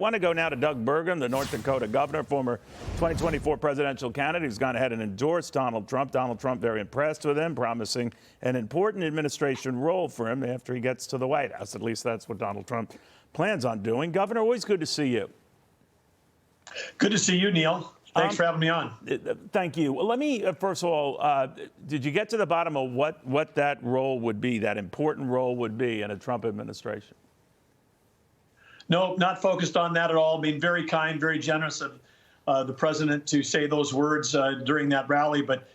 I want to go now to Doug Burgum, the North Dakota governor, former 2024 presidential candidate who's gone ahead and endorsed Donald Trump. Donald Trump very impressed with him, promising an important administration role for him after he gets to the White House. At least that's what Donald Trump plans on doing. Governor, always good to see you. Good to see you, Neil. Thanks for having me on. Thank you. Well, let me, first of all, did you get to the bottom of what that role would be, that important role would be in a Trump administration? No, not focused on that at all. Being very kind, very generous of the president to say those words during that rally. But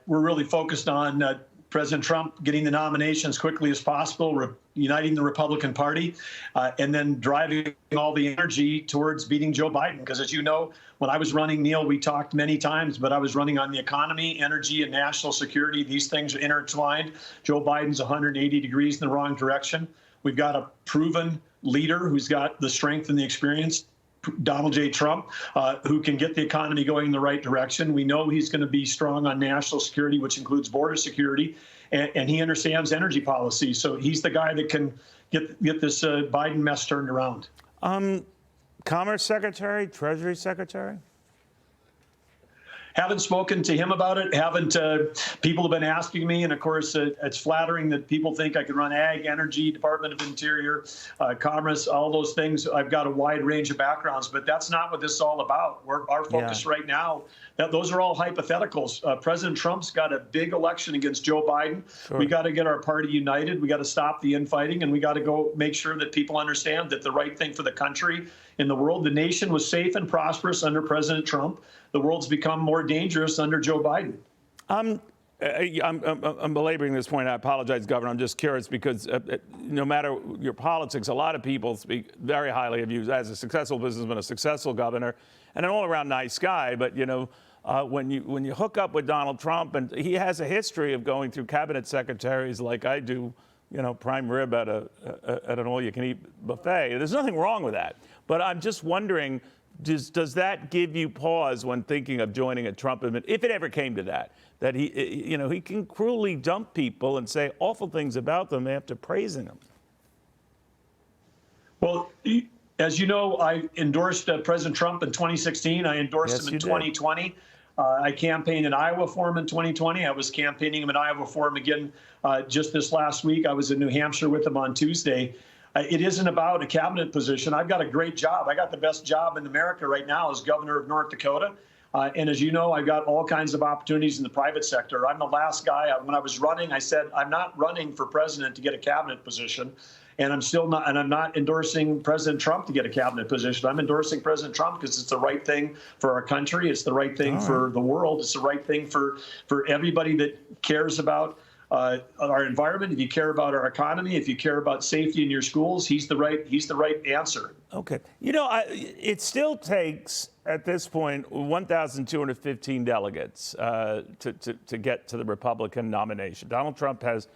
we're really focused on President Trump getting the nomination as quickly as possible, uniting the Republican Party, and then driving all the energy towards beating Joe Biden. Because as you know, when I was running, Neil, we talked many times, but I was running on the economy, energy, and national security. These things are intertwined. Joe Biden's 180 degrees in the wrong direction. We've got a proven leader who's got the strength and the experience, Donald J. Trump, who can get the economy going in the right direction. We know he's going to be strong on national security, which includes border security, and he understands energy policy. So he's the guy that can get this Biden mess turned around. Commerce Secretary, Treasury Secretary? Haven't spoken to him about it. People have been asking me, and of course, it's flattering that people think I can run ag, energy, Department of Interior, commerce, all those things. I've got a wide range of backgrounds, but that's not what this is all about. Our focus right now, those are all hypotheticals. President Trump's got a big election against Joe Biden. Sure. We got to get our party united. We got to stop the infighting, and we got to go make sure that people understand that the right thing for the country and the world, the nation was safe and prosperous under President Trump. The world's become more dangerous under Joe Biden. I'm belaboring this point. I apologize, Governor. I'm just curious because no matter your politics, a lot of people speak very highly of you as a successful businessman, a successful governor, and an all-around nice guy. But, you know, when you hook up with Donald Trump, and he has a history of going through cabinet secretaries like I do, you know, prime rib at an all-you-can-eat buffet. There's nothing wrong with that. But I'm just wondering, does that give you pause when thinking of joining a Trump administration, if it ever came to that, that he can cruelly dump people and say awful things about them after praising them? Well, as you know, I endorsed President Trump in 2016. I endorsed him in 2020. I campaigned in Iowa for him in 2020. I was campaigning him in Iowa for him again just this last week. I was in New Hampshire with him on Tuesday. It isn't about a cabinet position. I've got a great job. I got the best job in America right now as governor of North Dakota. And as you know, I've got all kinds of opportunities in the private sector. I'm the last guy. When I was running, I said, I'm not running for president to get a cabinet position. And I'm still not, and I'm not endorsing President Trump to get a cabinet position. I'm endorsing President Trump because it's the right thing for our country. It's the right thing for the world. It's the right thing for everybody that cares about our environment. If you care about our economy, if you care about safety in your schools, he's the right answer. Okay. You know, it still takes at this point 1,215 delegates to get to the Republican nomination. Donald Trump has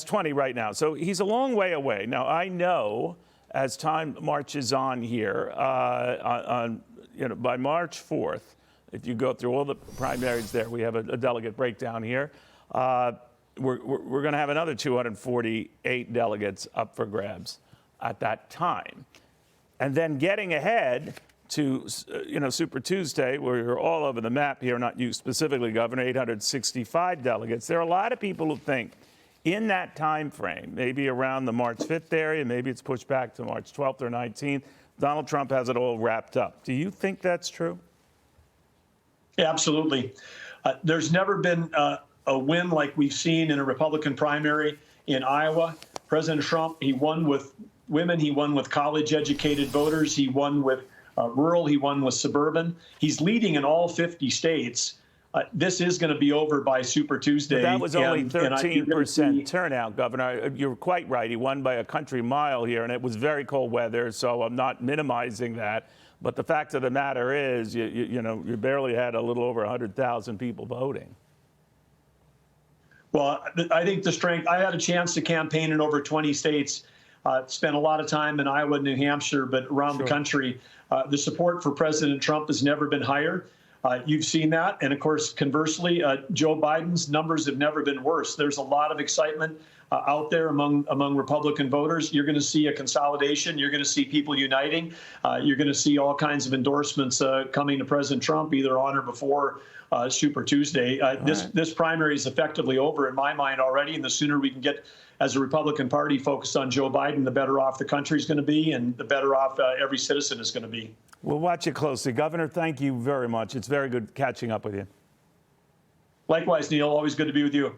20 right now, so he's a long way away. Now I know as time marches on here, by March 4th, if you go through all the primaries there, we have a delegate breakdown here. We're going to have another 248 delegates up for grabs at that time. And then getting ahead to, Super Tuesday, where you're all over the map here, not you specifically, Governor, 865 delegates. There are a lot of people who think in that time frame, maybe around the March 5th area, maybe it's pushed back to March 12th or 19th, Donald Trump has it all wrapped up. Do you think that's true? Yeah, absolutely. There's never been a win like we've seen in a Republican primary in Iowa. President Trump, he won with women, he won with college-educated voters, he won with rural, he won with suburban. He's leading in all 50 states. This is going to be over by Super Tuesday. But that was only 13% turnout, Governor. You're quite right. He won by a country mile here, and it was very cold weather, so I'm not minimizing that. But the fact of the matter is, you barely had a little over 100,000 people voting. Well, I think the strength, I had a chance to campaign in over 20 states, spent a lot of time in Iowa and New Hampshire, but around the country, the support for President Trump has never been higher. You've seen that. And of course, conversely, Joe Biden's numbers have never been worse. There's a lot of excitement out there among Republican voters. You're going to see a consolidation. You're going to see people uniting. You're going to see all kinds of endorsements coming to President Trump, either on or before Super Tuesday. This primary is effectively over in my mind already. And the sooner we can get, as a Republican Party, focused on Joe Biden, the better off the country is going to be, and the better off every citizen is going to be. We'll watch it closely. Governor, thank you very much. It's very good catching up with you. Likewise, Neil. Always good to be with you.